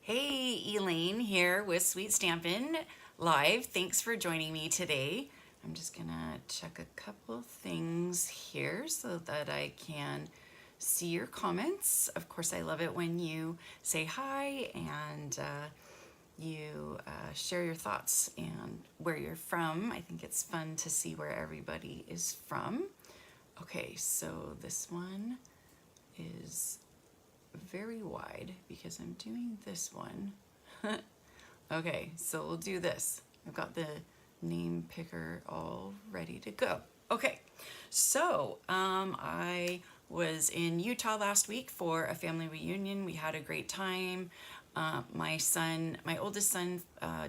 Hey, Elaine here with Sweet Stampin' Live. Thanks for joining me today. I'm just gonna check a couple things here so that I can see your comments. Of course, I love it when you say hi and you share your thoughts and where you're from. I think it's fun to see where everybody is from. Okay, so this one is very wide because I'm doing this one. Okay, so we'll do this. I've got the name picker all ready to go. Okay, so I was in Utah last week for a family reunion. We had a great time. My oldest son,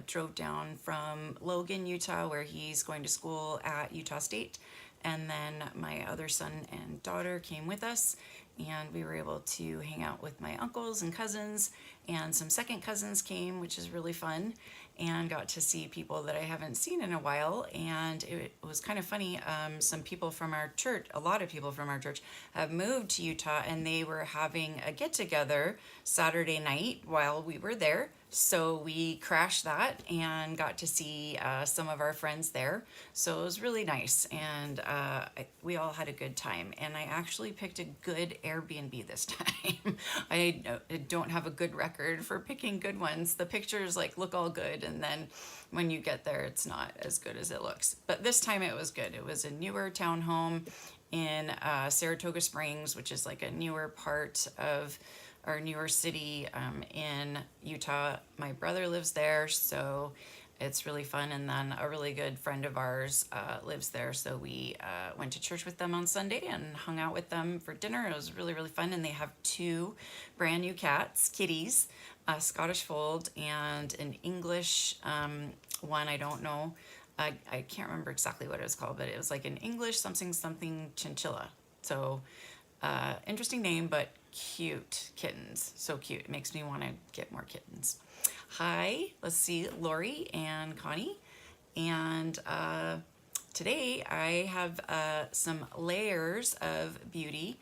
drove down from Logan, Utah, where he's going to school at Utah State. And then my other son and daughter came with us, and we were able to hang out with my uncles and cousins, and some second cousins came, which is really fun, and got to see people that I haven't seen in a while. And it was kind of funny. Some people from our church, a lot of people from our church, have moved to Utah, and they were having a get together Saturday night while we were there. So we crashed that and got to see some of our friends there. So it was really nice, and we all had a good time. And I actually picked a good Airbnb this time. I don't have a good record for picking good ones. The pictures look all good, and then when you get there, it's not as good as it looks. But this time it was good. It was a newer townhome in Saratoga Springs, which is like a newer part of our newer city in Utah. My brother lives there, so it's really fun. And then a really good friend of ours lives there, so we went to church with them on Sunday and hung out with them for dinner. It was really, really fun. And they have two brand new cats, kitties, a Scottish fold and an English one. I don't know. I can't remember exactly what it was called, but it was like an English something something chinchilla. So interesting name, but cute kittens. So cute. It makes me want to get more kittens. Hi, let's see, Lori and Connie. And today I have some layers of beauty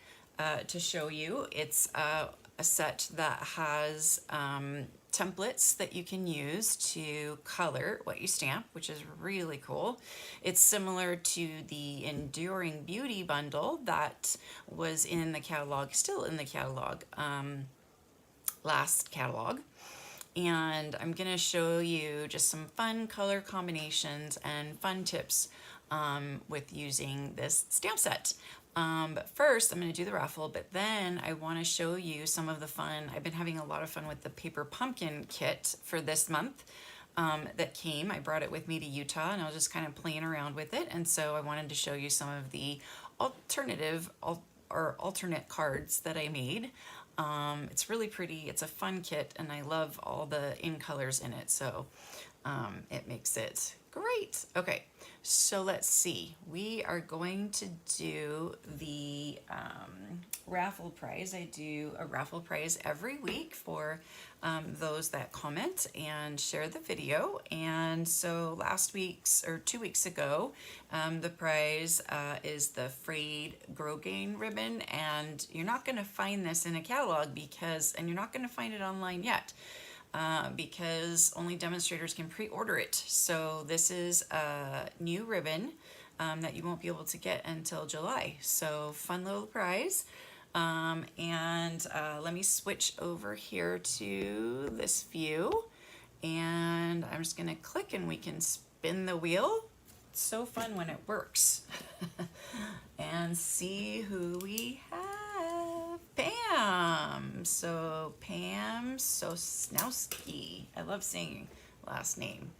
to show you. It's a set that has templates that you can use to color what you stamp, which is really cool. It's similar to the Enduring Beauty bundle that was in the catalog, still in the catalog, last catalog. And I'm gonna show you just some fun color combinations and fun tips with using this stamp set. But first I'm going to do the raffle, but then I want to show you some of the fun. I've been having a lot of fun with the paper pumpkin kit for this month that came. I brought it with me to Utah, and I was just kind of playing around with it. And so I wanted to show you some of the alternate cards that I made. It's really pretty. It's a fun kit, and I love all the in colors in it. So it makes it great. Okay, so let's see. We are going to do the raffle prize. I do a raffle prize every week for those that comment and share the video. And so last week's, or 2 weeks ago, the prize is the frayed Grosgrain ribbon. And you're not going to find this in a catalog and you're not going to find it online yet. Because only demonstrators can pre-order it. So this is a new ribbon that you won't be able to get until July. So fun little prize. Let me switch over here to this view, and I'm just gonna click and we can spin the wheel. It's so fun when it works. And see who we have. Pam. So Pam Sosnowski. I love saying last name.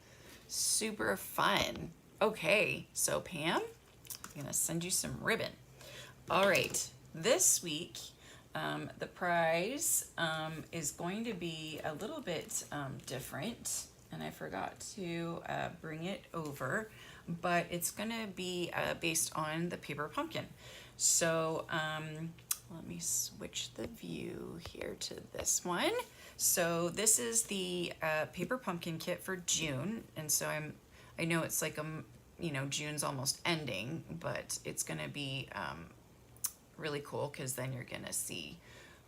Super fun. Okay, so Pam, I'm gonna send you some ribbon. All right, this week the prize is going to be a little bit different, and I forgot to bring it over, but it's gonna be based on the paper pumpkin. So let me switch the view here to this one. So this is the paper pumpkin kit for June, and so I know it's like you know, June's almost ending, but it's gonna be really cool because then you're gonna see,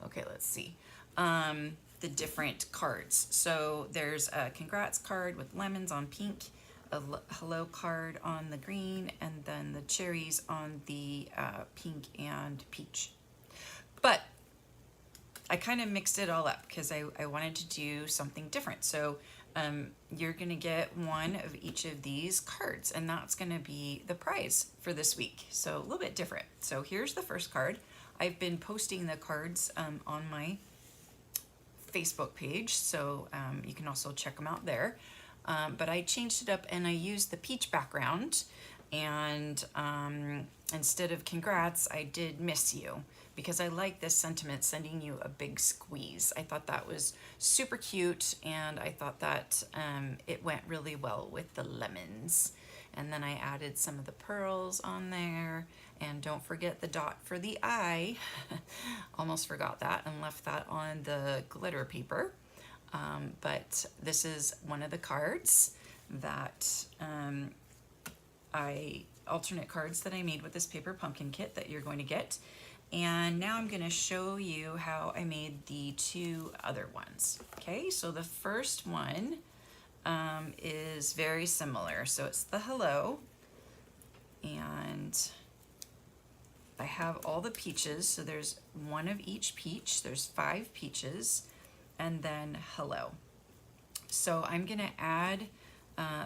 okay, let's see, the different cards. So there's a congrats card with lemons on pink, a hello card on the green, and then the cherries on the pink and peach. But I kind of mixed it all up because I wanted to do something different. So you're gonna get one of each of these cards, and that's gonna be the prize for this week. So a little bit different. So here's the first card. I've been posting the cards on my Facebook page, so you can also check them out there. But I changed it up and I used the peach background, and instead of congrats, I did miss you, because I like this sentiment, sending you a big squeeze. I thought that was super cute, and I thought that it went really well with the lemons. And then I added some of the pearls on there, and don't forget the dot for the eye. Almost forgot that and left that on the glitter paper. But this is one of the cards that alternate cards that I made with this paper pumpkin kit that you're going to get. And now I'm going to show you how I made the two other ones. Okay, so the first one is very similar. So it's the hello, and I have all the peaches. So there's one of each peach. There's 5 peaches, and then hello. So I'm going to add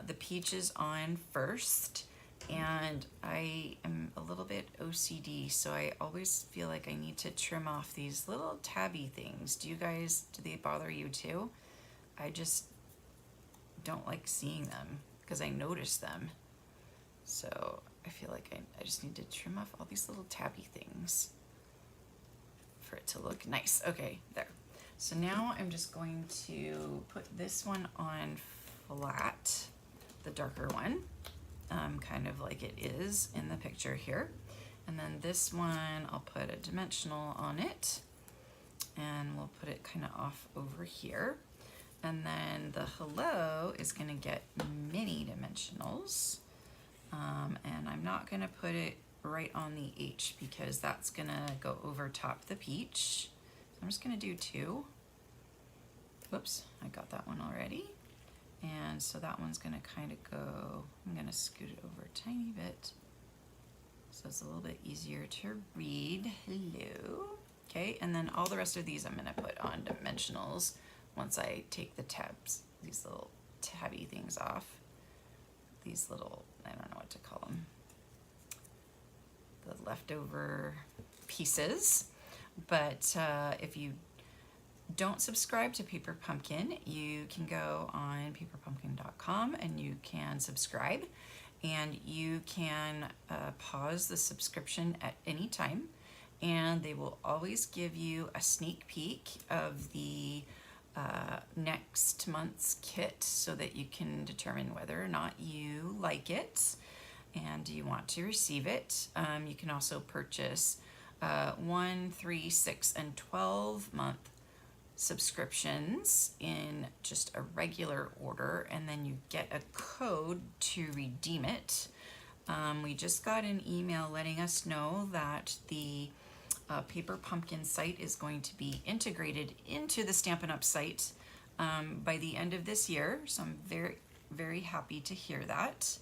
the peaches on first. And I am a little bit OCD, so I always feel like I need to trim off these little tabby things. Do they bother you too? I just don't like seeing them because I notice them. So I feel like I just need to trim off all these little tabby things for it to look nice. Okay, there. So now I'm just going to put this one on flat, the darker one. Kind of like it is in the picture here. And then this one, I'll put a dimensional on it, and we'll put it kind of off over here. And then the hello is going to get mini dimensionals. And I'm not going to put it right on the H because that's going to go over top the peach. I'm just going to do 2. Whoops, I got that one already. And so that one's gonna kind of go, I'm gonna scoot it over a tiny bit so it's a little bit easier to read. Hello. Okay, and then all the rest of these I'm gonna put on dimensionals once I take the tabs, these little tabby things off. These little, I don't know what to call them, the leftover pieces. But if you don't subscribe to Paper Pumpkin, you can go on paperpumpkin.com and you can subscribe, and you can pause the subscription at any time, and they will always give you a sneak peek of the next month's kit so that you can determine whether or not you like it and you want to receive it. You can also purchase 1, 3, 6, and 12-month subscriptions in just a regular order, and then you get a code to redeem it. We just got an email letting us know that the Paper Pumpkin site is going to be integrated into the Stampin' Up site by the end of this year, so I'm very, very happy to hear that.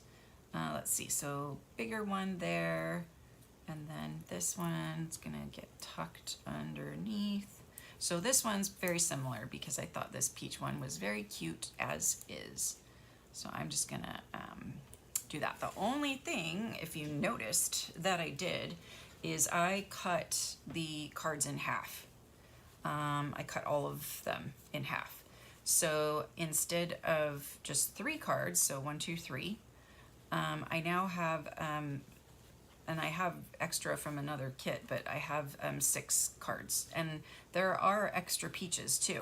Let's see, so bigger one there, And then this one's gonna get tucked underneath. So this one's very similar because I thought this peach one was very cute as is. So I'm just gonna do that. The only thing, if you noticed, that I did is I cut the cards in half. I cut all of them in half. So instead of just 3 cards, so 1, 2, 3, I now have, and I have extra from another kit, but I have 6 cards. And there are extra peaches too.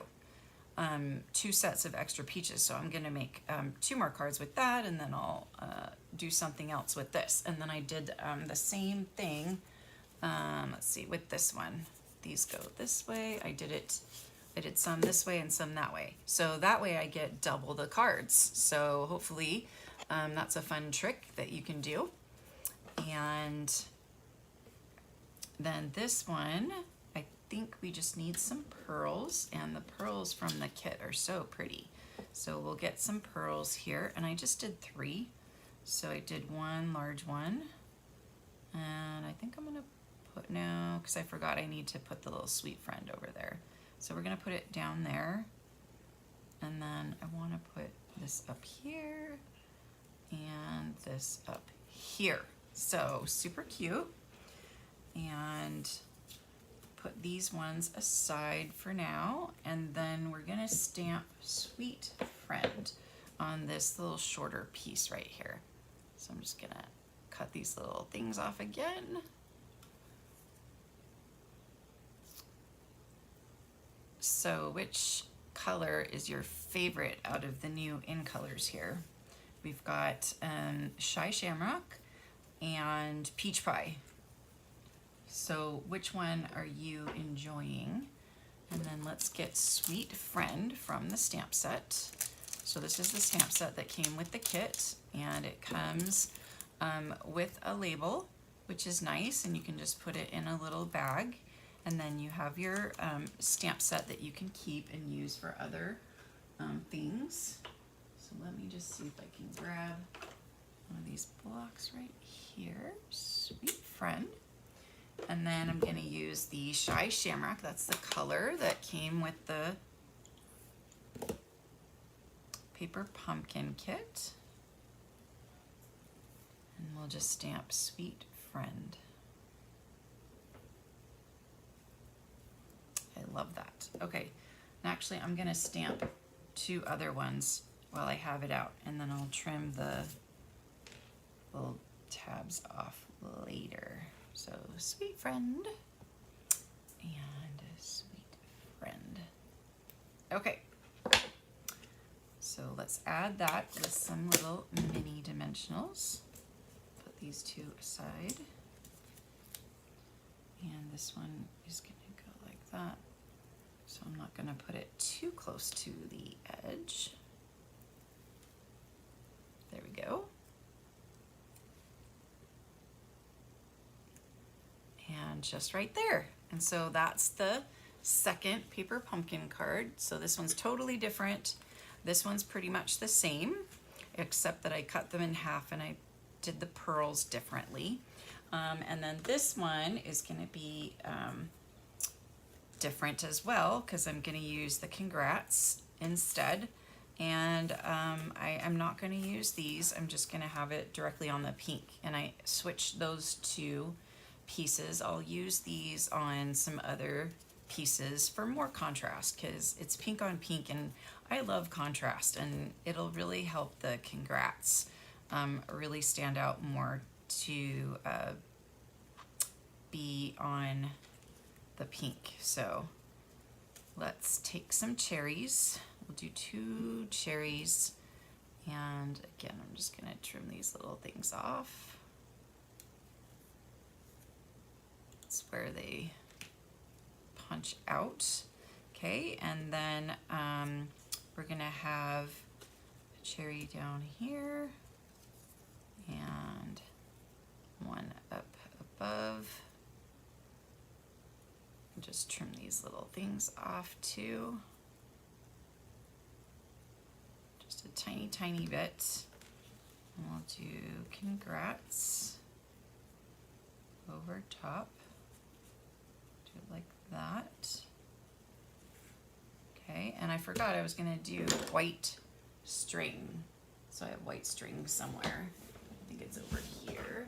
2 sets of extra peaches. So I'm gonna make 2 more cards with that, and then I'll do something else with this. And then I did the same thing, let's see, with this one. These go this way. I did some this way and some that way. So that way I get double the cards. So hopefully that's a fun trick that you can do. And then this one, I think we just need some pearls, and the pearls from the kit are so pretty. So we'll get some pearls here, and I just did 3. So I did 1 large one, and I think I'm gonna put now, because I forgot I need to put the little sweet friend over there. So we're gonna put it down there, and then I wanna put this up here, and this up here. So super cute. And put these ones aside for now, and then we're gonna stamp Sweet Friend on this little shorter piece right here. So I'm just gonna cut these little things off again. So which color is your favorite out of the new in colors here? We've got Shy Shamrock and Peach Pie. So which one are you enjoying? And then let's get Sweet Friend from the stamp set. So this is the stamp set that came with the kit, and it comes with a label, which is nice, and you can just put it in a little bag. And then you have your stamp set that you can keep and use for other things. So let me just see if I can grab one of these blocks right here. Sweet Friend. And then I'm gonna use the Shy Shamrock. That's the color that came with the Paper Pumpkin kit. And we'll just stamp Sweet Friend. I love that. Okay, and actually I'm gonna stamp 2 other ones while I have it out, and then I'll trim the little tabs off later. So Sweet Friend and Sweet Friend. Okay, so let's add that with some little mini dimensionals. Put these 2 aside. And this one is gonna go like that. So I'm not gonna put it too close to the edge. There we go. And just right there. And so that's the second Paper Pumpkin card. So this one's totally different. This one's pretty much the same, except that I cut them in half and I did the pearls differently. And then this one is gonna be different as well, because I'm gonna use the Congrats instead. And I'm not gonna use these. I'm just gonna have it directly on the pink. And I switched those 2 pieces. I'll use these on some other pieces for more contrast, because it's pink on pink, and I love contrast, and it'll really help the Congrats really stand out more to be on the pink. So let's take some cherries. We'll do 2 cherries, and again I'm just gonna trim these little things off. That's where they punch out. Okay, and then we're gonna have a cherry down here and one up above. Just trim these little things off too. Just a tiny, tiny bit. And we'll do Congrats. over top. Do it like that. Okay, and I forgot I was gonna do white string. So I have white string somewhere. I think it's over here.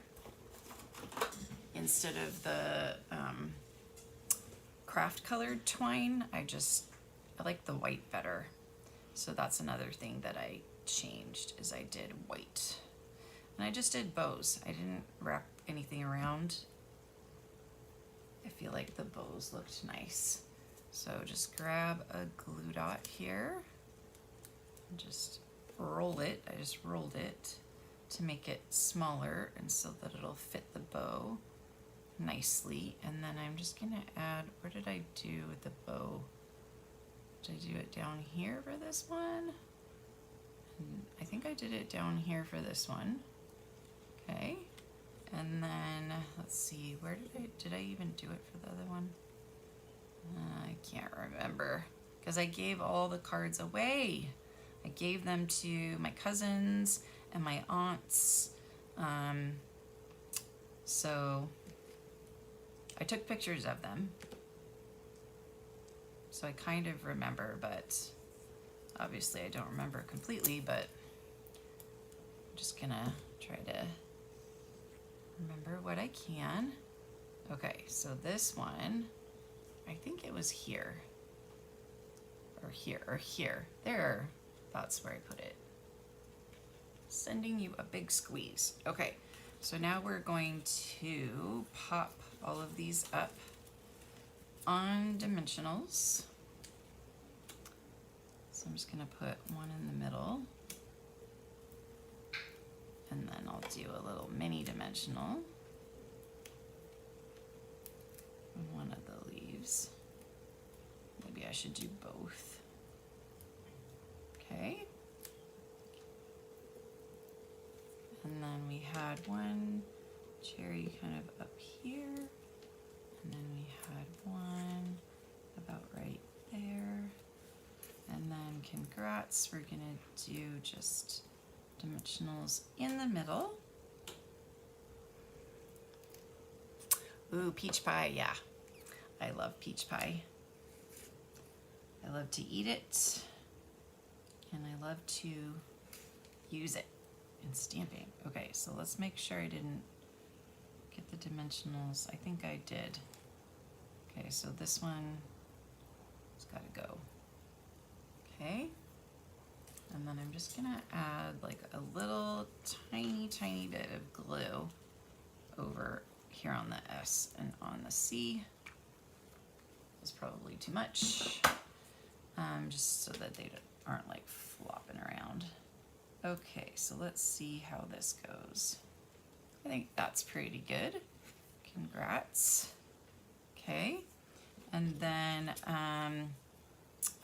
Instead of the craft colored twine, I like the white better. So that's another thing that I changed, is I did white. And I just did bows. I didn't wrap anything around. I feel like the bows looked nice. So just grab a glue dot here and just roll it. I just rolled it to make it smaller and so that it'll fit the bow nicely. And then I'm just gonna add, where did I do with the bow? Did I do it down here for this one? And I think I did it down here for this one. Okay. And then let's see, where did I even do it for the other one? I can't remember because I gave all the cards away. I gave them to my cousins and my aunts. So I took pictures of them. So I kind of remember, but obviously I don't remember completely, but I'm just gonna try to remember what I can. Okay, so this one, I think it was here, or here, or here. There, that's where I put it. Sending you a big squeeze. Okay, so now we're going to pop all of these up on dimensionals. So I'm just gonna put one in the middle, and then I'll do a little mini dimensional on one of the leaves. Maybe I should do both. Okay. And then we had one cherry kind of up here, and then we had one about right there. And then congrats, we're gonna do just dimensionals in the middle. Ooh, peach pie, yeah. I love peach pie. I love to eat it, and I love to use it in stamping. Okay, so let's make sure I didn't get the dimensionals. I think I did. Okay, so this one has got to go. Okay, and then I'm just gonna add like a little tiny bit of glue over here on the S and on the C. It's probably too much, just so that they aren't like flopping around. Okay, so let's see how this goes. I think that's pretty good. Congrats. Okay, and then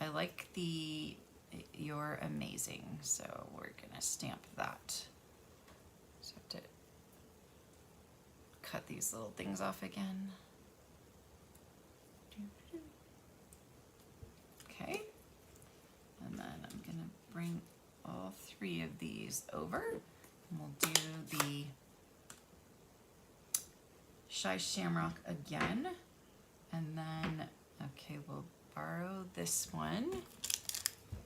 I like the "You're amazing," so we're gonna stamp that. So I have to cut these little things off again. Okay, and then I'm gonna bring all three of these over, and we'll do the Shy Shamrock again, and then, okay, we'll borrow this one,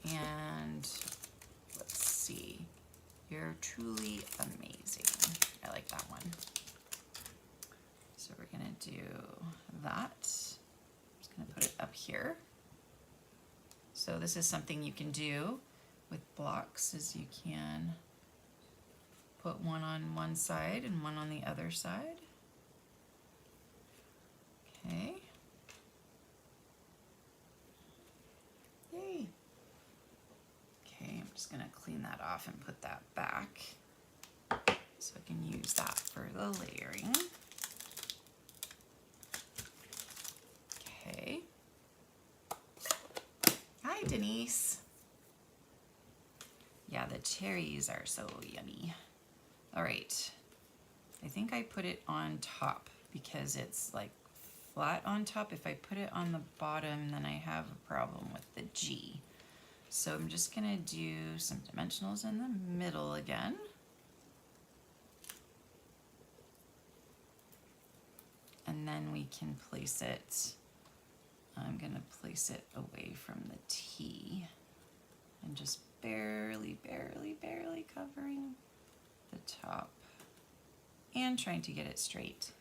and let's see, "You're truly amazing." I like that one. So we're gonna do that. I'm just gonna put it up here. So this is something you can do with blocks, is you can put one on one side and one on the other side. Okay. Yay. Okay, I'm just gonna clean that off and put that back so I can use that for the layering. Okay. Hi, Denise. Yeah, the cherries are so yummy. All right, I think I put it on top because it's like flat on top. If I put it on the bottom, then I have a problem with the G. So I'm just gonna do some dimensionals in the middle again. we can place it, I'm gonna place it away from the T and just barely covering the top and trying to get it straight.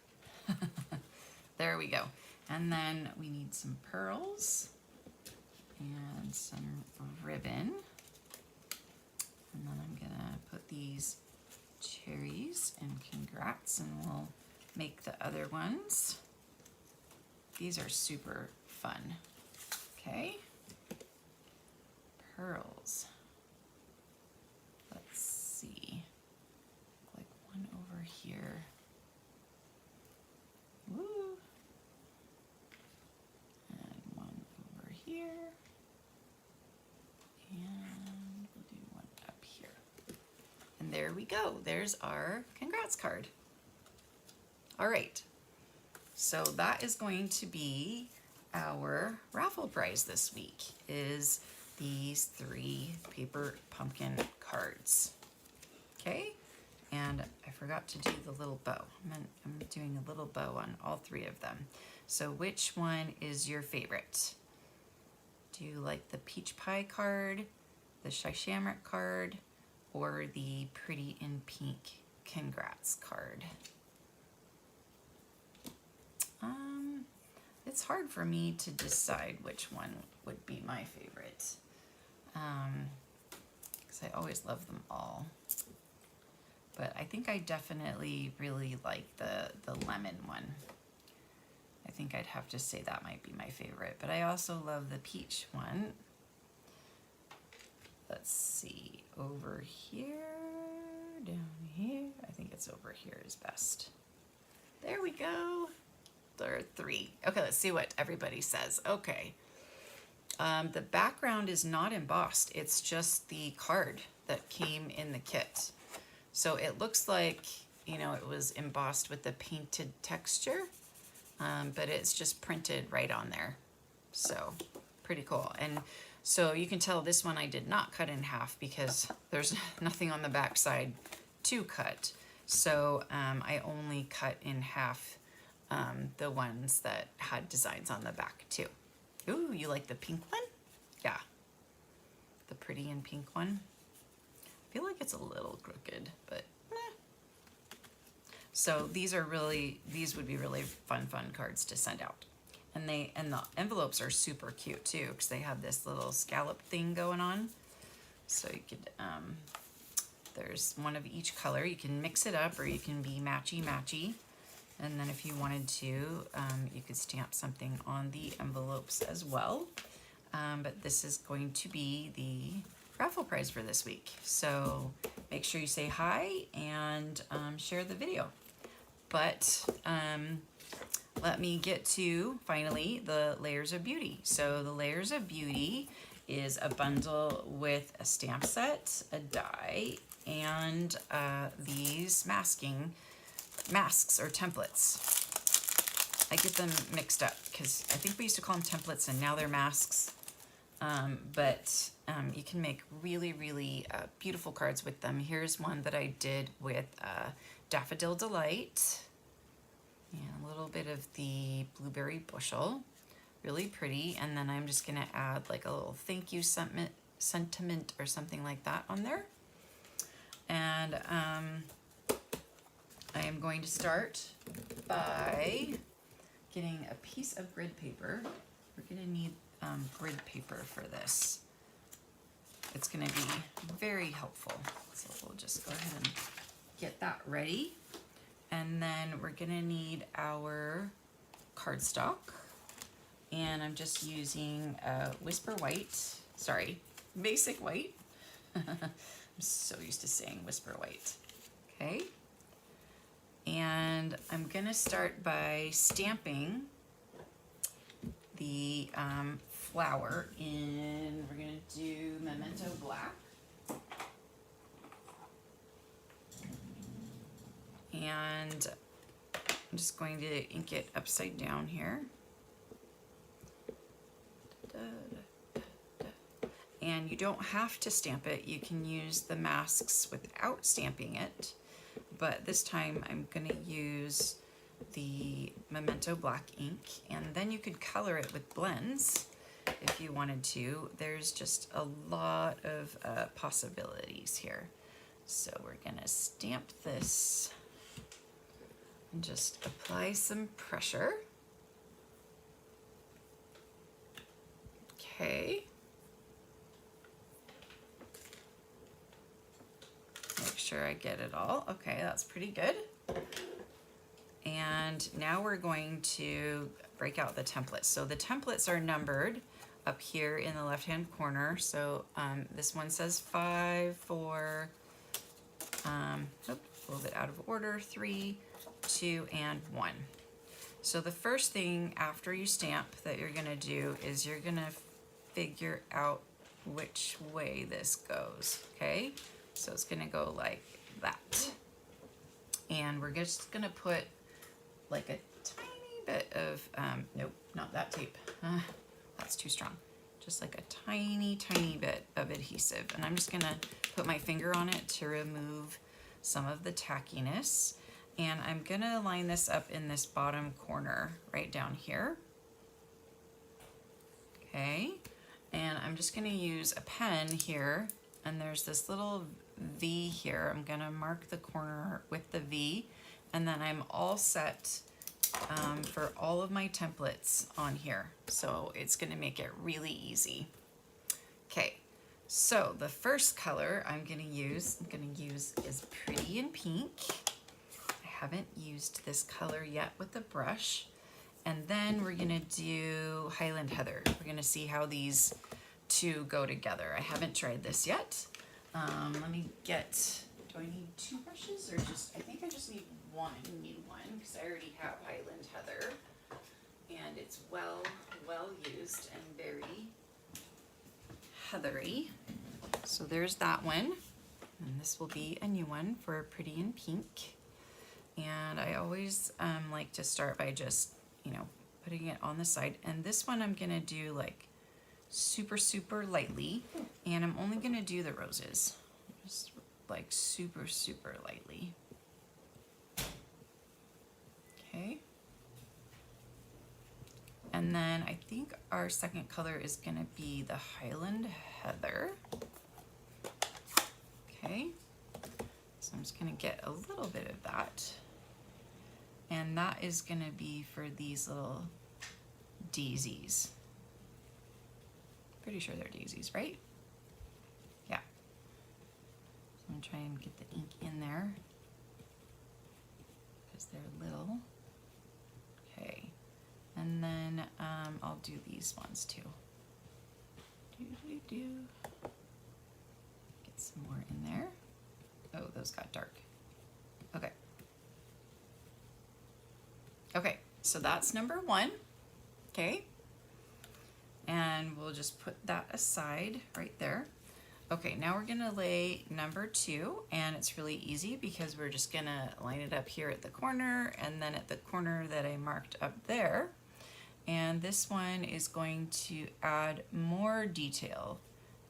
There we go. And then we need some pearls and some ribbon. And then I'm gonna put these cherries and congrats, and we'll make the other ones. These are super fun. Okay. Pearls. Let's see. Like one over here. Woo. And one over here. And we'll do one up here. And there we go. There's our congrats card. All right. So that is going to be our raffle prize this week, is these 3 paper pumpkin cards. Okay, and I forgot to do the little bow. I'm doing a little bow on all 3 of them. So which one is your favorite? Do you like the peach pie card, the shy shamrock card, or the pretty in pink congrats card? It's hard for me to decide which one would be my favorite, because I always love them all. But I think I definitely really like the lemon one. I think I'd have to say that might be my favorite, but I also love the peach one. Let's see, over here, down here. I think it's over here is best. There we go. There are 3. Okay, let's see what everybody says. Okay. The background is not embossed. It's just the card that came in the kit. So it looks like, you know, it was embossed with the painted texture, but it's just printed right on there. So pretty cool. And so you can tell this one I did not cut in half because there's nothing on the back side to cut. So I only cut in half the ones that had designs on the back too. Ooh, you like the pink one? Yeah, the pretty and pink one. I feel like it's a little crooked, but eh. So these would be really fun cards to send out. And the envelopes are super cute too, because they have this little scallop thing going on. So you could, there's one of each color. You can mix it up, or you can be matchy. And then if you wanted to, you could stamp something on the envelopes as well. But this is going to be the raffle prize for this week. So make sure you say hi and share the video. But let me get to, finally, the Layers of Beauty. So the Layers of Beauty is a bundle with a stamp set, a die, and these masks or templates. I get them mixed up because I think we used to call them templates and now they're masks. But you can make really beautiful cards with them. Here's one that I did with Daffodil Delight and a little bit of the Blueberry Bushel. Really pretty. And then I'm just gonna add like a little thank you sentiment or something like that on there. And I am going to start by getting a piece of grid paper. We're going to need grid paper for this. It's going to be very helpful. So we'll just go ahead and get that ready. And then we're going to need our cardstock. And I'm just using Whisper White, sorry, Basic White. I'm so used to saying Whisper White. Okay. And I'm gonna start by stamping the flower in, we're gonna do Memento Black. And I'm just going to ink it upside down here. And you don't have to stamp it. You can use the masks without stamping it. But this time I'm gonna use the Memento black ink, and then you could color it with blends if you wanted to. There's just a lot of possibilities here. So we're gonna stamp this and just apply some pressure. Okay. Make sure I get it all. Okay, that's pretty good. And now we're going to break out the templates. So the templates are numbered up here in the left-hand corner. So this one says 5, 4, a little bit out of order, 3, 2, and 1. So the first thing after you stamp that you're gonna do is you're gonna figure out which way this goes, okay? So it's gonna go like that. And we're just gonna put like a tiny bit of, nope, not that tape. That's too strong. Just like a tiny, tiny bit of adhesive. And I'm just gonna put my finger on it to remove some of the tackiness. And I'm gonna line this up in this bottom corner right down here. Okay, and I'm just gonna use a pen here, and there's this little V here. I'm gonna mark the corner with the V, and then I'm all set for all of my templates on here. So it's gonna make it really easy. Okay, so the first color I'm gonna use is Pretty in Pink. I haven't used this color yet with the brush. And then we're gonna do Highland Heather. We're gonna see how these two go together. I haven't tried this yet. Let me get, do I need 2 brushes or just, I think I just need one. I need one because I already have Highland Heather. And it's well used and very heathery. So there's that one. And this will be a new one for Pretty in Pink. And I always like to start by just, you know, putting it on the side. And this one I'm gonna do like super, super lightly. And I'm only gonna do the roses. Just like super, super lightly. Okay. And then I think our second color is gonna be the Highland Heather. Okay. So I'm just gonna get a little bit of that. And that is gonna be for these little daisies. Pretty sure they're daisies, right? Yeah. So I'm gonna try and get the ink in there because they're little. Okay. And then I'll do these ones too. Get some more in there. Oh, those got dark. Okay. Okay, so that's number 1, okay? And we'll just put that aside right there. Okay, now we're gonna lay number 2, and it's really easy because we're just gonna line it up here at the corner and then at the corner that I marked up there. And this one is going to add more detail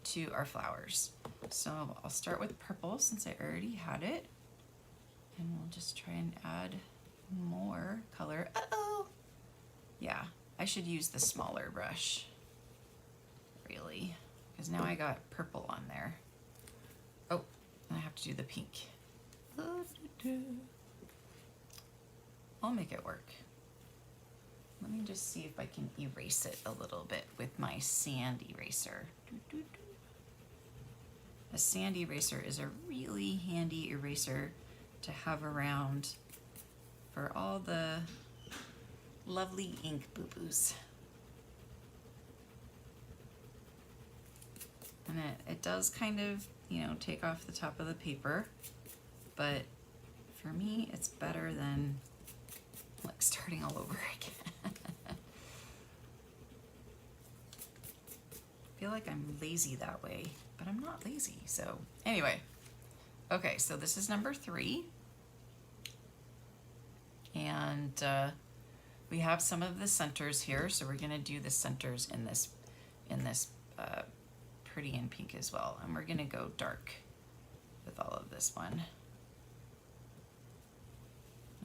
to our flowers. So I'll start with purple since I already had it. And we'll just try and add more color. Uh-oh! Yeah, I should use the smaller brush, really, because now I got purple on there. Oh, and I have to do the pink. I'll make it work. Let me just see if I can erase it a little bit with my sand eraser. A sand eraser is a really handy eraser to have around for all the lovely ink boo-boos. And it does kind of, you know, take off the top of the paper, but for me it's better than like starting all over again. I feel like I'm lazy that way, but I'm not lazy. So anyway, okay, so this is number 3. And we have some of the centers here, so we're gonna do the centers in this Pretty in Pink as well. And we're gonna go dark with all of this one.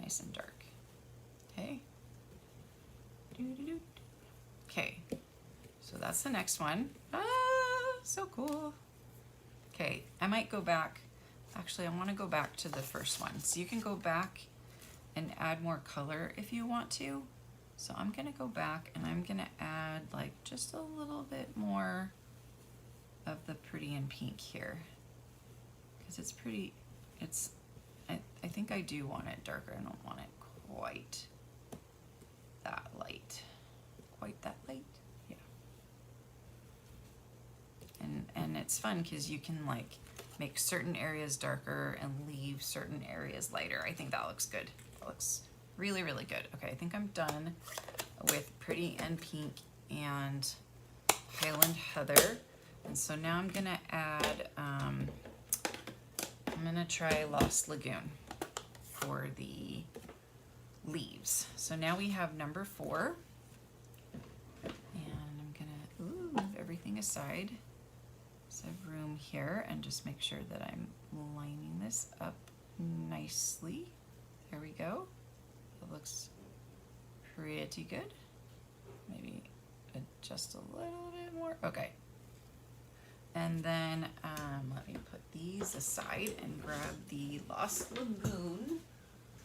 Nice and dark. Okay. Okay, so that's the next one. Ah, so cool. Okay, I might go back. Actually, I want to go back to the first one. So you can go back and add more color if you want to. So I'm gonna go back and I'm gonna add like just a little bit more of the pretty in pink here. Because it's pretty, I think I do want it darker. I don't want it quite that light. Quite that light? Yeah. And it's fun because you can like make certain areas darker and leave certain areas lighter. I think that looks good. That looks really, really good. Okay, I think I'm done with Pretty and Pink and Highland Heather. And so now I'm gonna add, I'm gonna try Lost Lagoon for the leaves. So now we have number 4. And I'm gonna move everything aside. So I have room here and just make sure that I'm lining this up nicely. There we go. It looks pretty good. Maybe adjust a little bit more. Okay. And then let me put these aside and grab the Lost Lagoon.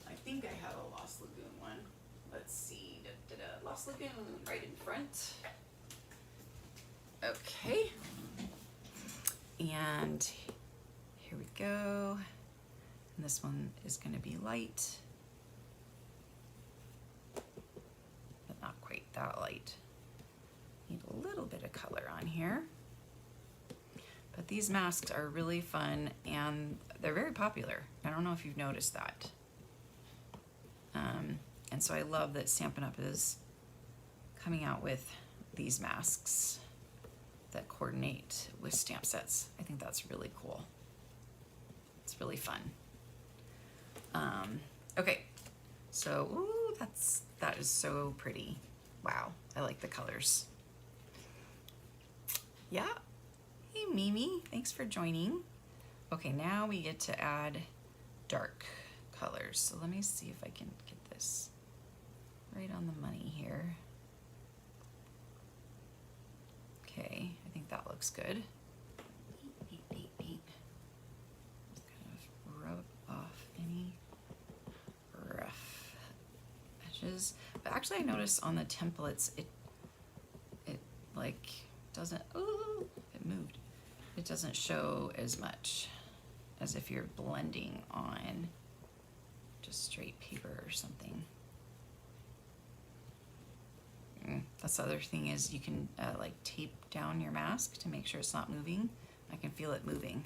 I think I have a Lost Lagoon one. Let's see. Lost Lagoon right in front. Okay. And here we go. And this one is going to be light, but not quite that light. Need a little bit of color on here. But these masks are really fun and they're very popular. I don't know if you've noticed that. And so I love that Stampin' Up! Is coming out with these masks that coordinate with stamp sets. I think that's really cool. It's really fun. Okay, so ooh, that is so pretty. Wow, I like the colors. Yeah. Hey Mimi, thanks for joining. Okay, now we get to add dark colors. So let me see if I can get this right on the money here. Okay, I think that looks good. Just kind of rub off any rough edges. But actually I noticed on the templates it like doesn't, ooh, it moved. It doesn't show as much as if you're blending on just straight paper or something. That's the other thing is you can like tape down your mask to make sure it's not moving. I can feel it moving,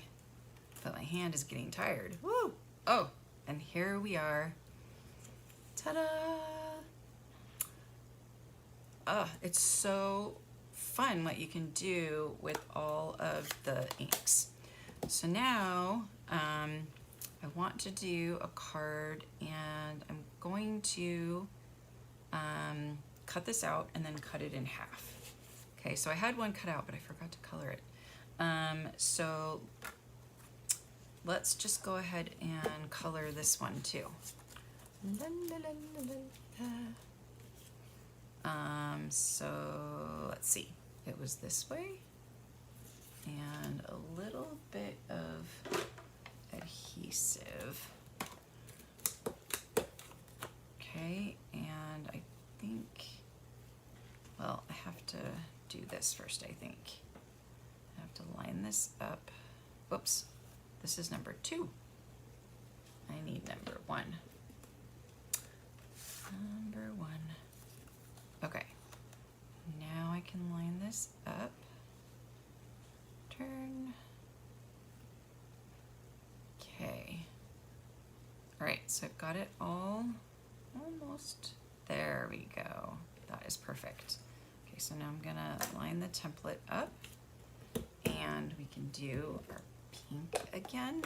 but my hand is getting tired. Woo! Oh, and here we are. Ta-da! It's so fun what you can do with all of the inks. So now I want to do a card and I'm going to cut this out and then cut it in half. Okay, so I had one cut out but I forgot to color it. So let's just go ahead and color this one too. So let's see. It was this way and a little bit of adhesive. Okay, and I think, well, I have to do this first, I think. I have to line this up. Whoops, this is number 2. I need number 1. Number 1. Okay, now I can line this up. Turn. Okay. All right, so I've got it all almost. There we go. That is perfect. Okay, so now I'm gonna line the template up and we can do our pink again.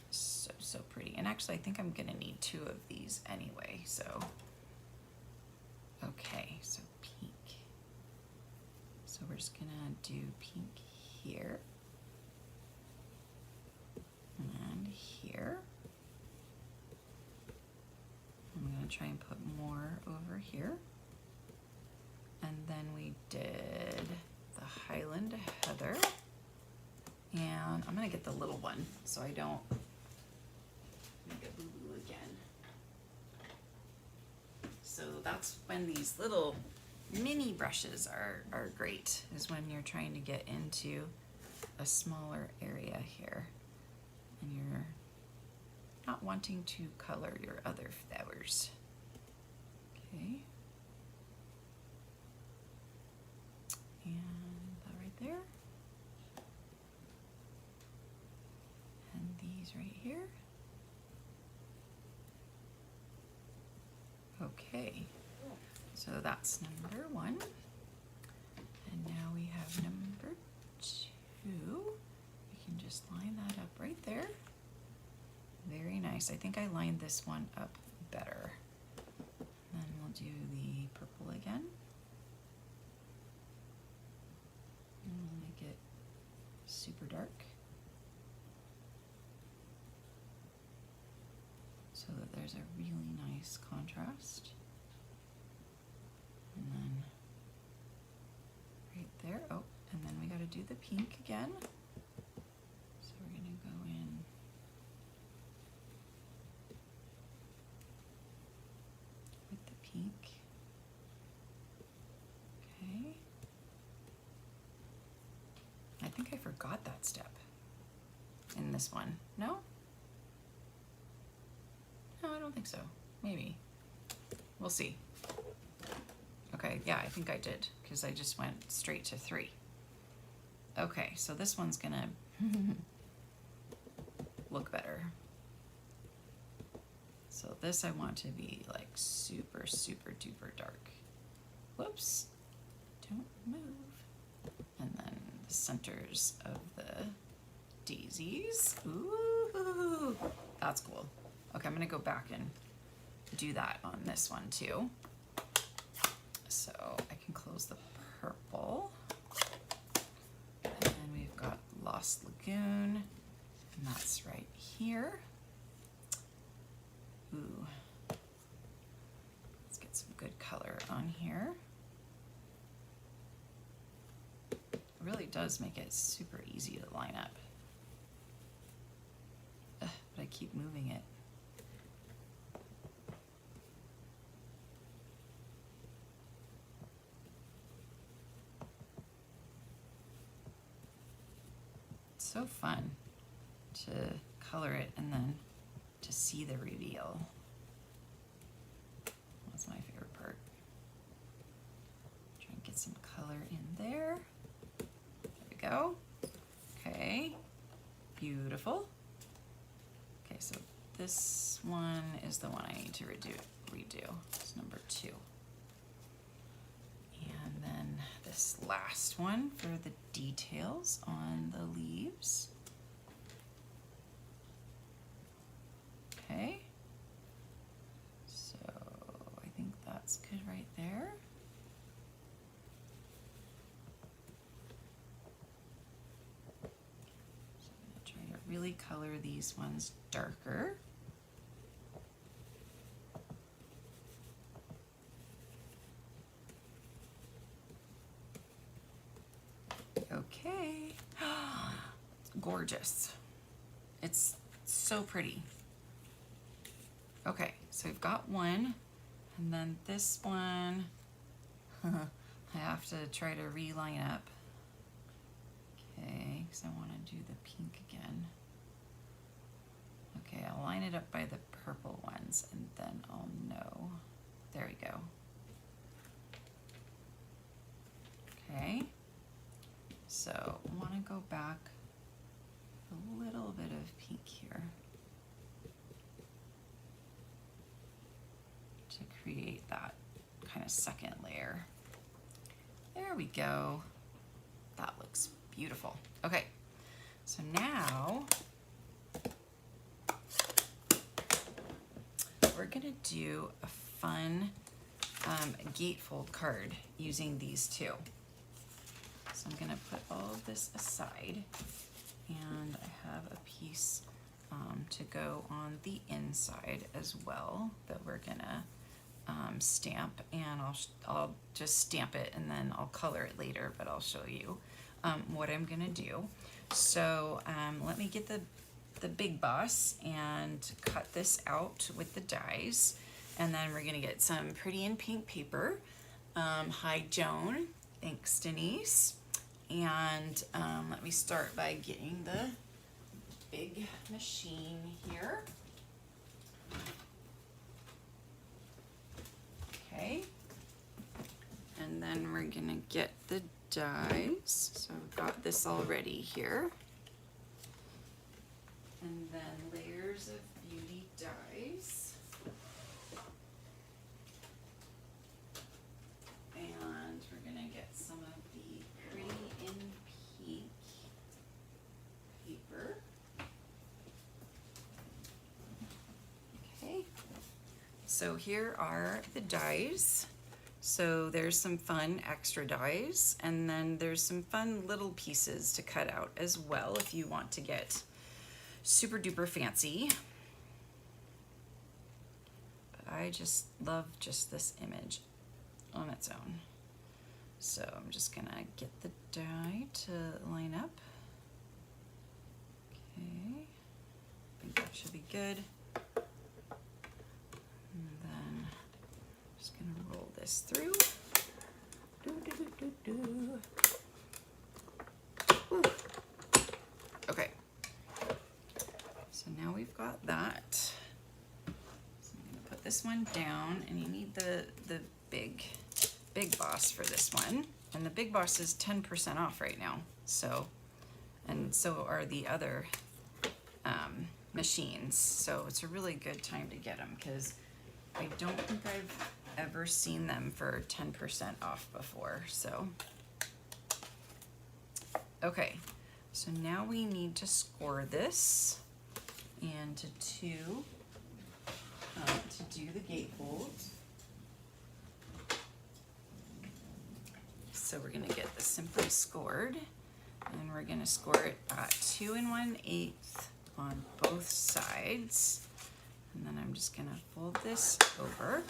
So pretty. And actually I think I'm gonna need 2 of these anyway, so. Okay, so pink. So we're just gonna do pink here and here. And try and put more over here. And then we did the Highland Heather. And I'm gonna get the little one so I don't make a boo-boo again. So that's when these little mini brushes are great, is when you're trying to get into a smaller area here and you're not wanting to color your other flowers. Okay. And that right there. And these right here. Okay, so that's number one. And now we have number two. We can just line that up right there. Very nice. I think I lined this one up better. And then we'll do the purple again. And we'll make it super dark, so that there's a really nice contrast. And then right there, oh, and then we got to do the pink again. So we're going to go in with the pink. Okay. I think I forgot that step in this one. No? No, I don't think so. Maybe. We'll see. Okay, yeah, I think I did, because I just went straight to 3. Okay, so this one's gonna look better. So this I want to be like super, super duper dark. Whoops, don't move. And then the centers of the daisies. Ooh, that's cool. Okay, I'm gonna go back and do that on this one too. So I can close the purple. And then we've got Lost Lagoon, and that's right here. Ooh, let's get some good color on here. It really does make it super easy to line up. But I keep moving it. So fun to color it and then to see the reveal. That's my favorite part. Try and get some color in there. There we go. Okay, beautiful. Okay, so this one is the one I need to redo. It's number 2. And then this last one for the details on the leaves. Okay, so I think that's good right there. So I'm gonna try to really color these ones darker. Okay, gorgeous. It's so pretty. Okay, so we've got one, and then this one, I have to try to reline up. Okay, because I want to do the pink again. Okay, I'll line it up by the purple ones, and then I'll know. There we go. Okay. So I want to go back a little bit of pink here to create that kind of second layer. There we go. That looks beautiful. Okay, so now we're gonna do a fun gatefold card using these two. So I'm gonna put all of this aside, and I have a piece to go on the inside as well that we're gonna stamp, and I'll just stamp it and then I'll color it later, but I'll show you what I'm gonna do. So let me get the Big Boss and cut this out with the dies, and then we're gonna get some Pretty in Pink paper. Hi Joan, thanks Denise. And let me start by getting the big machine here. Okay, and then we're gonna get the dies. So I've got this already here. And then layers of beauty dies. And we're gonna get some of the Pretty in Pink paper. Okay, so here are the dies. So there's some fun extra dies, and then there's some fun little pieces to cut out as well if you want to get super duper fancy. But I just love just this image on its own. So I'm just gonna get the die to line up. Okay, I think that should be good. And then I'm just gonna roll this through. Ooh. Okay, so now we've got that. So I'm gonna put this one down, and you need the big Boss for this one. And the Big Boss is 10% off right now. So, and so are the other machines. So it's a really good time to get them, because I don't think I've ever seen them for 10% off before. So, okay, so now we need to score this into two to do the gatefold. So we're gonna get this simply scored, and we're gonna score it at 2 1/8 on both sides. And then I'm just gonna fold this over,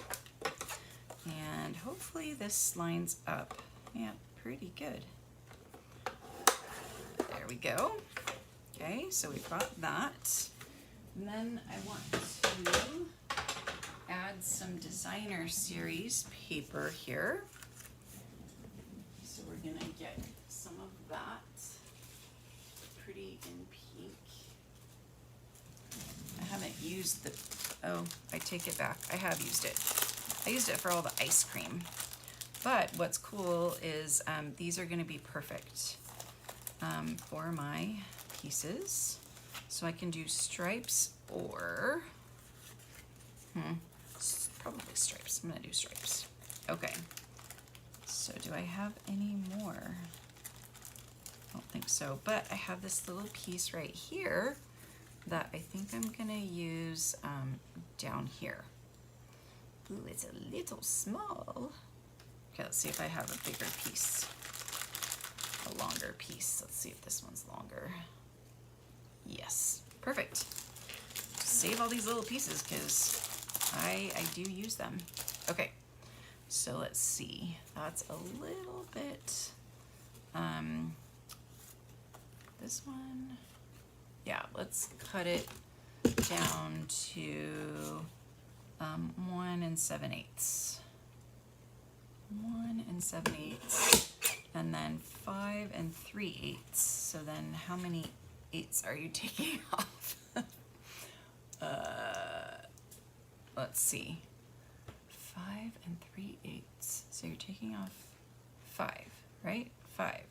and hopefully this lines up. Yeah, pretty good. There we go. Okay, so we've got that. And then I want to add some designer series paper here. So we're gonna get some of that Pretty in Pink. I haven't used the, oh, I take it back. I have used it. I used it for all the ice cream. But what's cool is these are gonna be perfect for my pieces. So I can do stripes or, probably stripes. I'm gonna do stripes. Okay. So do I have any more? I don't think so, but I have this little piece right here that I think I'm gonna use down here. Ooh, it's a little small. Okay, let's see if I have a bigger piece, a longer piece. Let's see if this one's longer. Yes, perfect. Save all these little pieces because I do use them. Okay, so let's see. That's a little bit, this one, yeah, let's cut it down to 1 7/8. 1 7/8, and then 5 3/8. So then how many eighths are you taking off? Let's see. 5 3/8. So you're taking off 5, right? 5.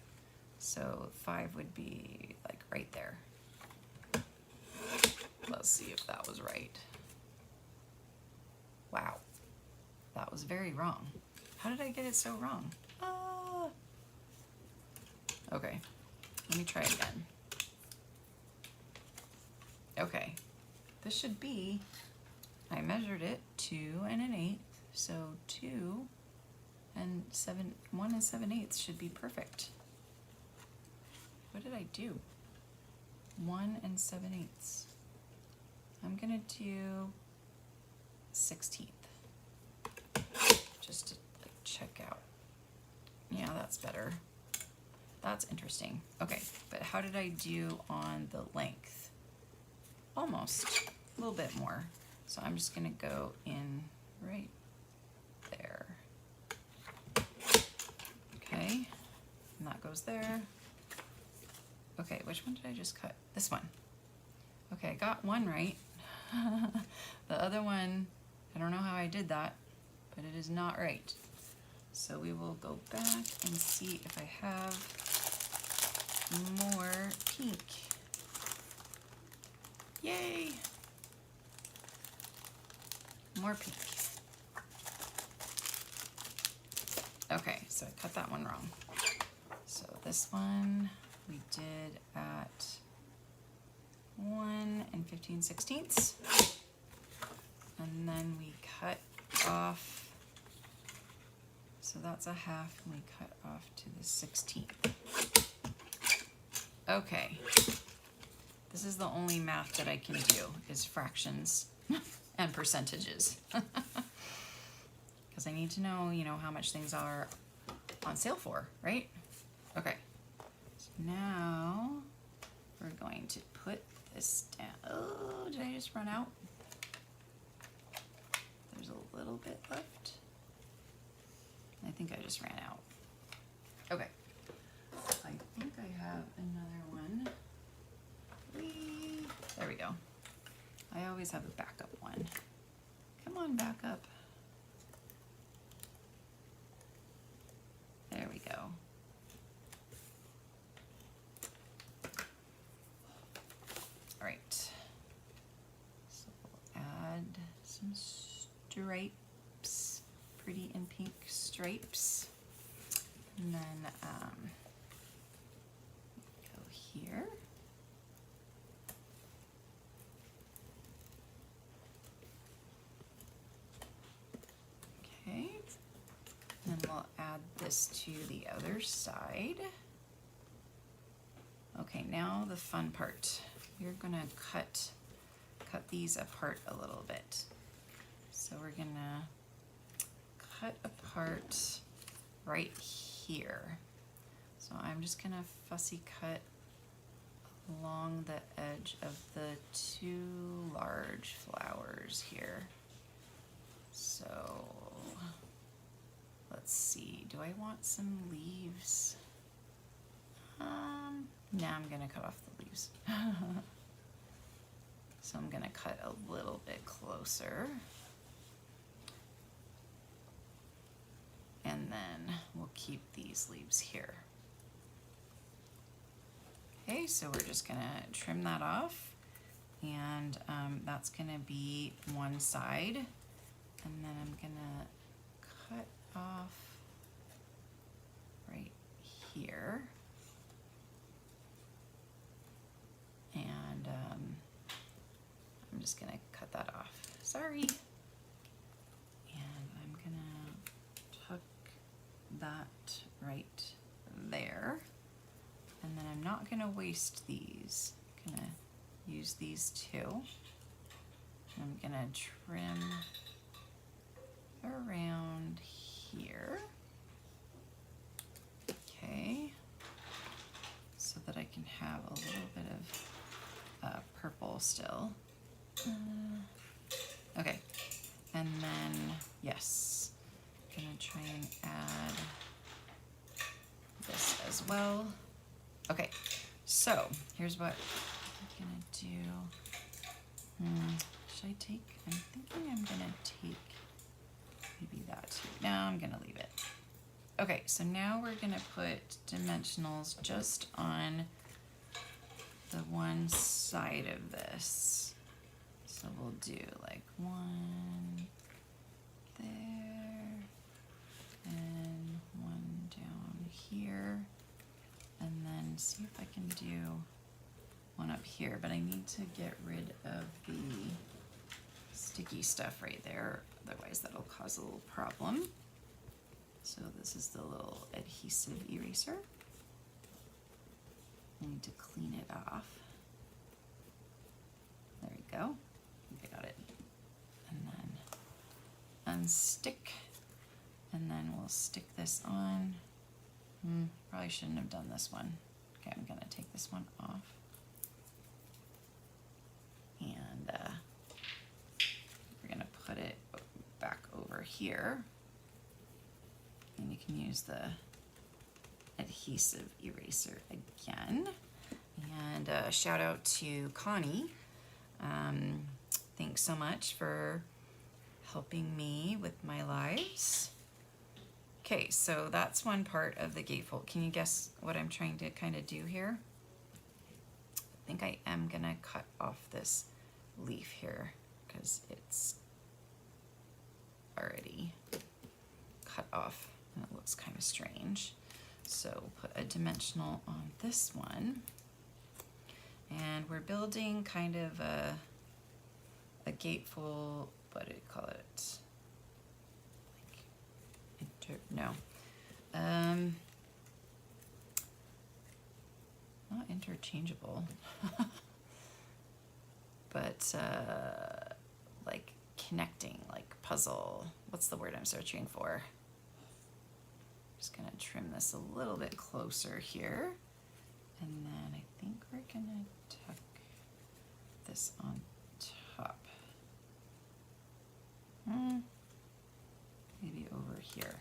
So 5 would be like right there. Let's see if that was right. Wow, that was very wrong. How did I get it so wrong? Okay, let me try again. Okay, this should be, I measured it 2 1/8, so 2 and 7, 1 7/8 should be perfect. What did I do? 1 7/8. I'm gonna do 1/16. just to like check out. Yeah, that's better. That's interesting. Okay, but how did I do on the length? Almost, a little bit more. So I'm just gonna go in right there. Okay, and that goes there. Okay, which one did I just cut? This one. Okay, I got one right. The other one, I don't know how I did that, but it is not right. So we will go back and see if I have more pink. Yay! More pink. Okay, so I cut that one wrong. So this one we did at 1 15/16. And then we cut off, so that's a half, and we cut off to the 16th. Okay, this is the only math that I can do, is fractions and percentages. Because I need to know, you know, how much things are on sale for, right? Okay, so now we're going to put this down. Oh, did I just run out? There's a little bit left. I think I just ran out. Okay. I think I have another one. Whee! There we go. I always have a backup one. Come on, back up. There we go. All right. So we'll add some stripes, pretty and pink stripes. And then go here. Okay. And we'll add this to the other side. Okay, now the fun part. You're gonna cut these apart a little bit. So we're gonna cut apart right here. So I'm just gonna fussy cut along the edge of the two large flowers here. So let's see, do I want some leaves? Now I'm gonna cut off the leaves. So I'm gonna cut a little bit closer. And then we'll keep these leaves here. Okay, so we're just gonna trim that off, and that's gonna be one side. And then I'm gonna cut off right here. And I'm just gonna cut that off. Sorry. And I'm gonna tuck that right there. And then I'm not gonna waste these. I'm gonna use these two. I'm gonna trim around here. Okay. So that I can have a little bit of purple still. Okay, and then, yes, I'm gonna try and add this as well. Okay, so here's what I'm gonna do. Should I take, I'm thinking I'm gonna take maybe that too. No, I'm gonna leave it. Okay, so now we're gonna put dimensionals just on the one side of this. So we'll do like one there and one down here, and then see if I can do one up here, but I need to get rid of the sticky stuff right there, otherwise that'll cause a little problem. So this is the little adhesive eraser. I need to clean it off. There we go. I got it. And then unstick And then we'll stick this on. Probably shouldn't have done this one. Okay, I'm gonna take this one off. And we're gonna put it back over here. And you can use the adhesive eraser again. And shout out to Connie. Thanks so much for helping me with my lives. Okay, so that's one part of the gatefold. Can you guess what I'm trying to kind of do here? I think I am gonna cut off this leaf here because it's already cut off and it looks kind of strange. So we'll put a dimensional on this one. And we're building kind of a gatefold, what do you call it? Not interchangeable, but like connecting, like puzzle. What's the word I'm searching for? Just gonna trim this a little bit closer here. And then I think we're gonna tuck this on top. Maybe over here.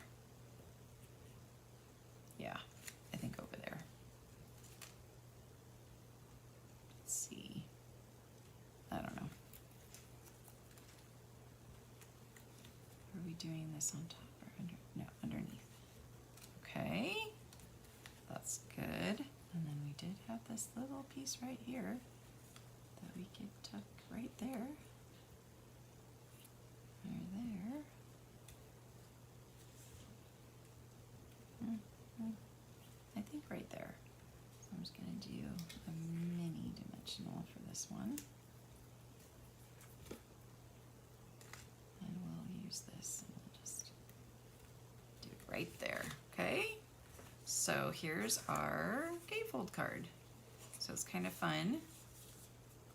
Yeah, I think over there. Let's see. I don't know. Are we doing this on top or under? No, underneath. Okay, that's good. And then we did have this little piece right here that we could tuck right there. There. I think right there. So I'm just going to do a mini dimensional for this one. And we'll use this and we'll just do it right there. Okay? So here's our gatefold card. So it's kind of fun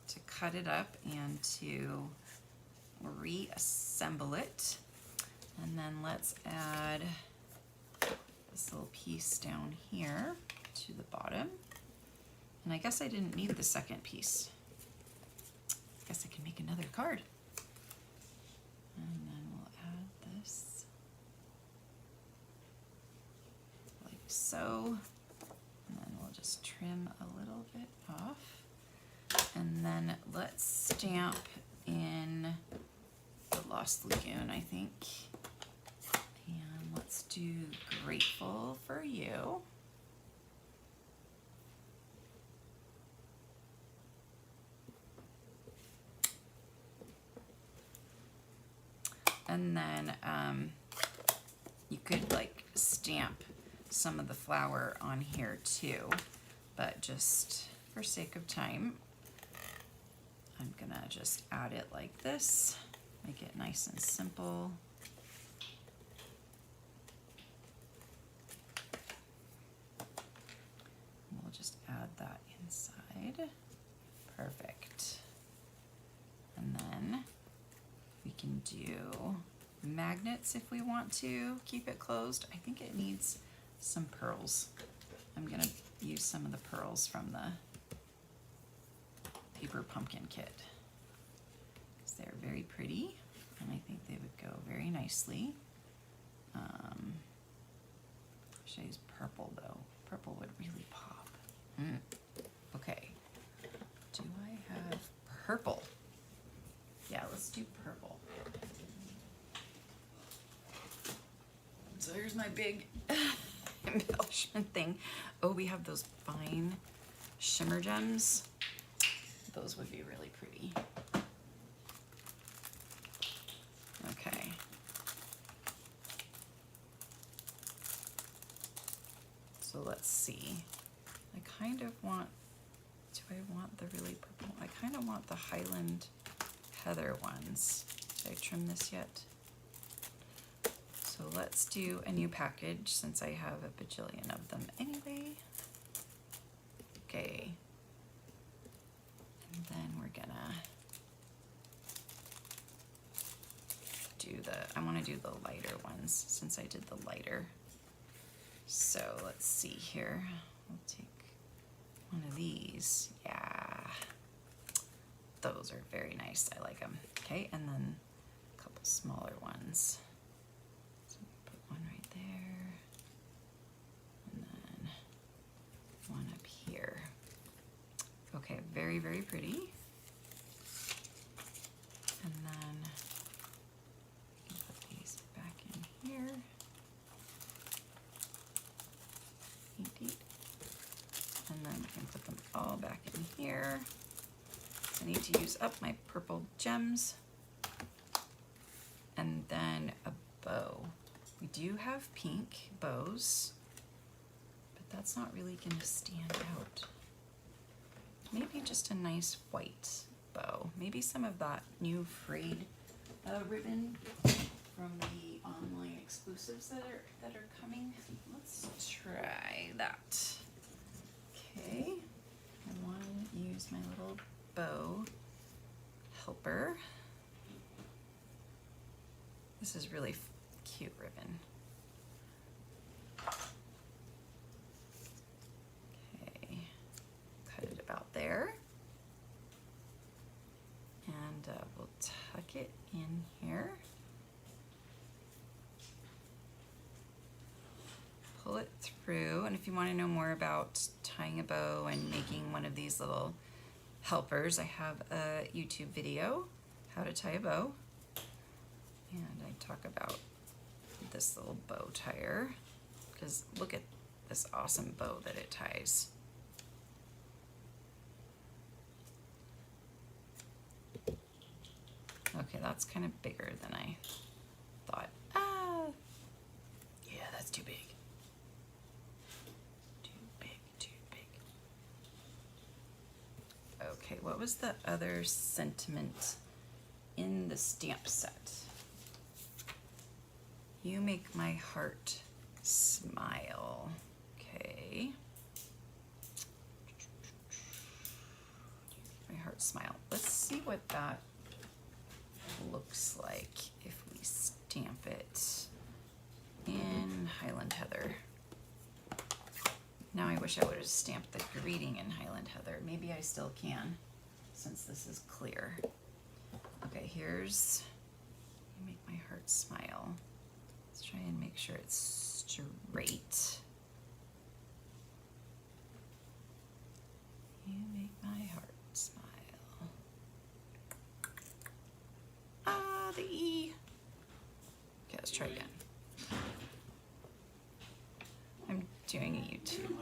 to cut it up and to reassemble it. And then let's add this little piece down here to the bottom. And I guess I didn't need the second piece. I guess I can make another card. And then we'll add this like so. And then we'll just trim a little bit off. And then let's stamp in the Lost Lagoon, I think. And let's do Grateful for You. And then you could like stamp some of the flower on here too, but just for sake of time, I'm gonna just add it like this, make it nice and simple. And we'll just add that inside. Perfect. And then we can do magnets if we want to keep it closed. I think it needs some pearls. I'm gonna use some of the pearls from the paper pumpkin kit because they're very pretty and I think they would go very nicely. Should I use purple though? Purple would really pop. Okay, do I have purple? Yeah, let's do purple. So here's my big embellishment thing. Oh, we have those fine shimmer gems. Those would be really pretty. Okay. So let's see. I kind of want, do I want the really purple? I kind of want the Highland Heather ones. Did I trim this yet? So let's do a new package since I have a bajillion of them anyway. Okay. And then we're gonna do I want to do the lighter ones since I did the lighter. So let's see here. We'll take one of these. Yeah, those are very nice. I like them. Okay, and then a couple smaller ones. So put one right there, and then one up here. Okay, very, very pretty. And then we can put these back in here. Neat. And then we can put them all back in here. I need to use up my purple gems. And then a bow. We do have pink bows, but that's not really going to stand out. Maybe just a nice white bow. Maybe some of that new frayed ribbon from the online exclusives that are coming. Let's try that. Okay, I want to use my little bow helper. This is really cute ribbon. Okay, cut it about there. And we'll tuck it in here. Pull it through, and if you want to know more about tying a bow and making one of these little helpers, I have a YouTube video, how to tie a bow, and I talk about this little bow tire, because look at this awesome bow that it ties. Okay, that's kind of bigger than I thought. Yeah, that's too big. Too big. Okay, what was the other sentiment in the stamp set? You make my heart smile. Okay. My heart smile. Let's see what that looks like if we stamp it in Highland Heather. Now I wish I would have stamped the greeting in Highland Heather. Maybe I still can, since this is clear. Okay, here's You Make My Heart Smile. Let's try and make sure it's straight. You make my heart smile. The E. Okay, let's try again. I'm doing a YouTube.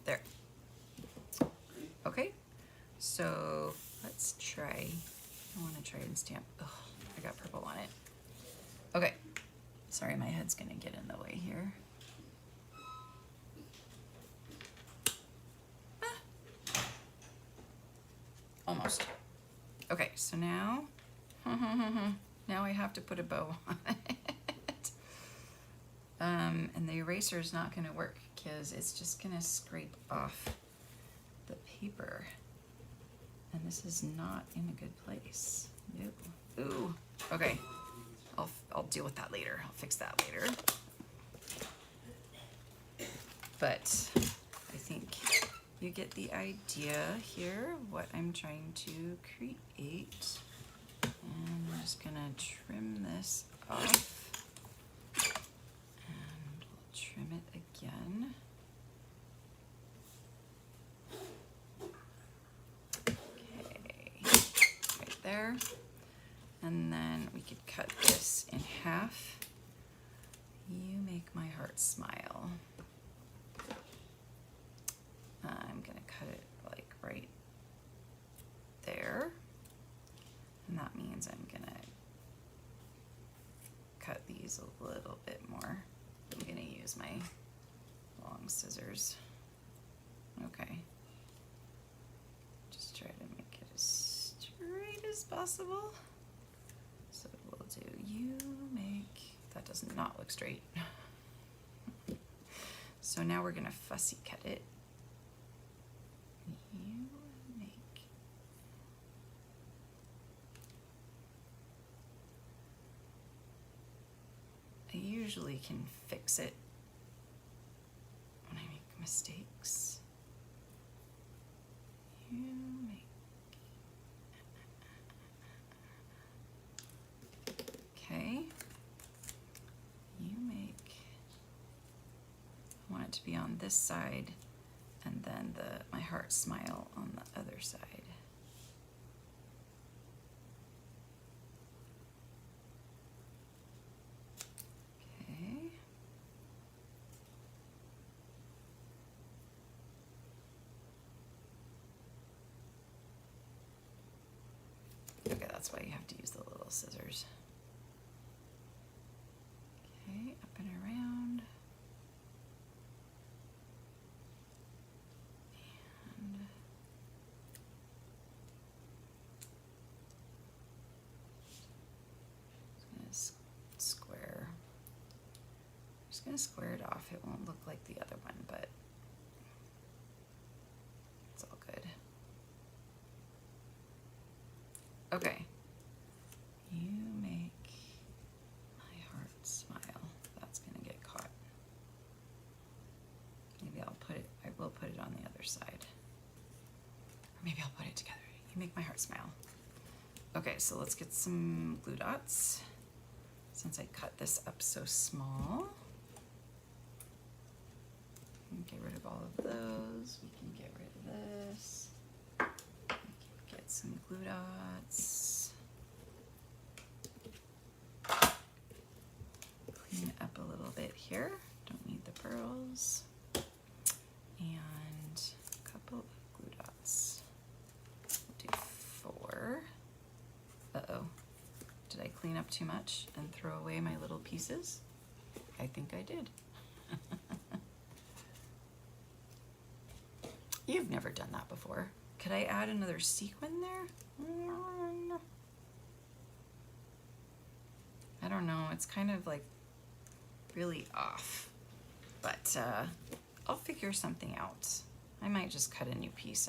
There. Okay, so let's try. I want to try and stamp. Oh, I got purple on it. Okay, sorry, my head's gonna get in the way here. Almost. Okay, so now, now I have to put a bow on it. And the eraser is not gonna work because it's just gonna scrape off the paper. And this is not in a good place. No. Ooh, okay. I'll deal with that later. I'll fix that later. But I think you get the idea here, what I'm trying to create. And I'm just gonna trim this off. And we'll trim it again. Okay, right there. And then we could cut this in half. You make my heart smile. I'm gonna cut it like right there. And that means I'm gonna cut these a little bit more. I'm gonna use my long scissors. Okay. Just try to make it as straight as possible. So we'll do you make, that does not look straight. So now we're gonna fussy cut it. You make usually can fix it when I make mistakes. You make, okay, you make, I want it to be on this side, and then my heart smile on the other side. Okay, that's why you have to use the little scissors. Okay, up and around. And just gonna square. I'm just gonna square it off. It won't look like the other one, but it's all good. Okay. You make my heart smile. That's gonna get caught. Maybe I will put it on the other side. Or maybe I'll put it together. You make my heart smile. Okay, so let's get some glue dots. Since I cut this up so small. Get rid of all of those. We can get rid of this. Get some glue dots. Clean it up a little bit here. Don't need the pearls. And a couple of glue dots. We'll do 4. Uh-oh. Did I clean up too much and throw away my little pieces? I think I did. You've never done that before. Could I add another sequin there? I don't know, it's kind of like really off, but I'll figure something out. I might just cut a new piece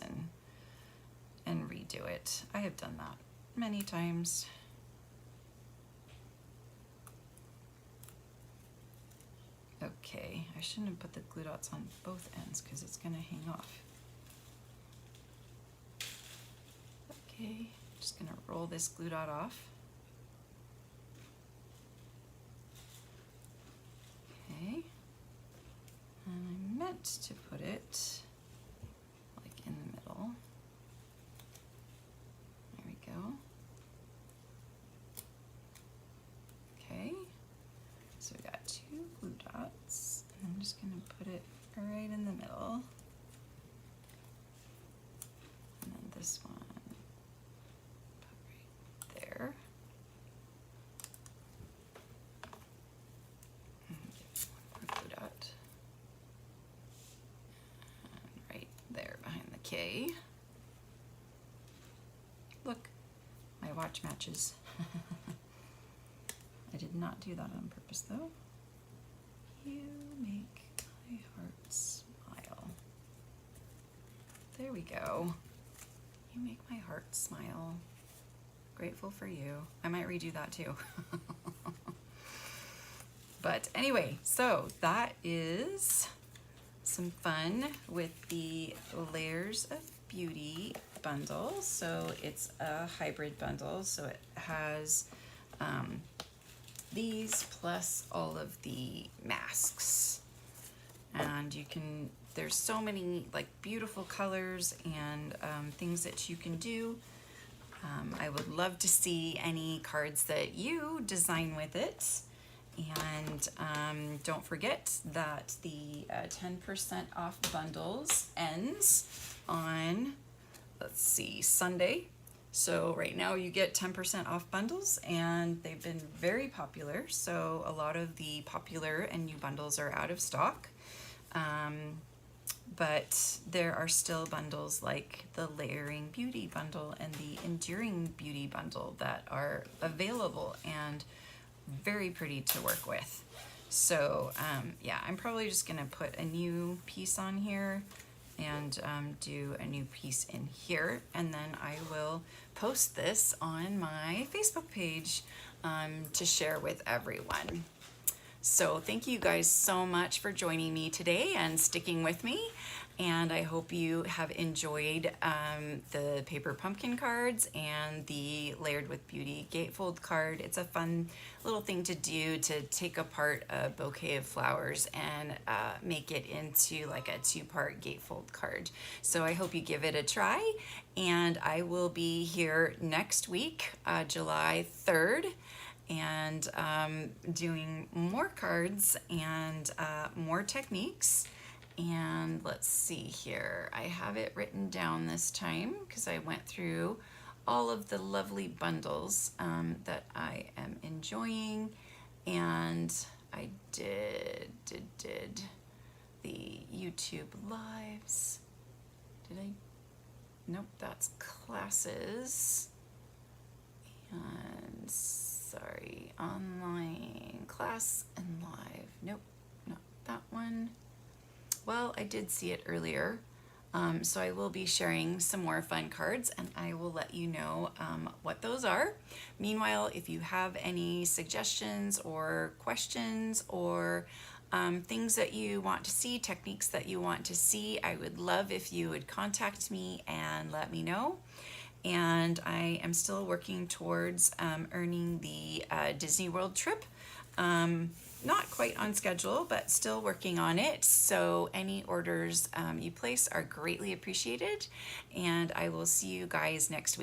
and redo it. I have done that many times. Okay, I shouldn't have put the glue dots on both ends because it's gonna hang off. Okay, just gonna roll this glue dot off. Okay, and I meant to put it like in the middle. There we go. Okay, so we got 2 glue dots, and I'm just gonna put it right in the middle. And then this one. There. And get one more glue dot. And right there behind the K. Look, my watch matches. I did not do that on purpose though. You make my heart smile. There we go. You make my heart smile. Grateful for you. I might redo that too. But anyway, so that is some fun with the Layers of Beauty bundle. So it's a hybrid bundle. So it has these plus all of the masks. And you can, there's so many like beautiful colors and things that you can do. I would love to see any cards that you design with it. And don't forget that the 10% off bundles ends on, let's see, Sunday. So right now you get 10% off bundles, and they've been very popular. So a lot of the popular and new bundles are out of stock. But there are still bundles like the Layering Beauty bundle and the Enduring Beauty bundle that are available and very pretty to work with. So yeah, I'm probably just gonna put a new piece on here and do a new piece in here, and then I will post this on my Facebook page to share with everyone. So thank you guys so much for joining me today and sticking with me. And I hope you have enjoyed the paper pumpkin cards and the Layered with Beauty gatefold card. It's a fun little thing to do, to take apart a bouquet of flowers and make it into like a two-part gatefold card. So I hope you give it a try, and I will be here next week, July 3rd, and doing more cards and more techniques. And let's see here, I have it written down this time because I went through all of the lovely bundles that I am enjoying, and I did the YouTube lives. Did I? Nope, that's classes. And sorry, online class and live. Nope, not that one. Well, I did see it earlier. So I will be sharing some more fun cards, and I will let you know what those are. Meanwhile, if you have any suggestions or questions or things that you want to see, techniques that you want to see, I would love if you would contact me and let me know. And I am still working towards earning the Disney World trip. Not quite on schedule, but still working on it. So any orders you place are greatly appreciated, and I will see you guys next week.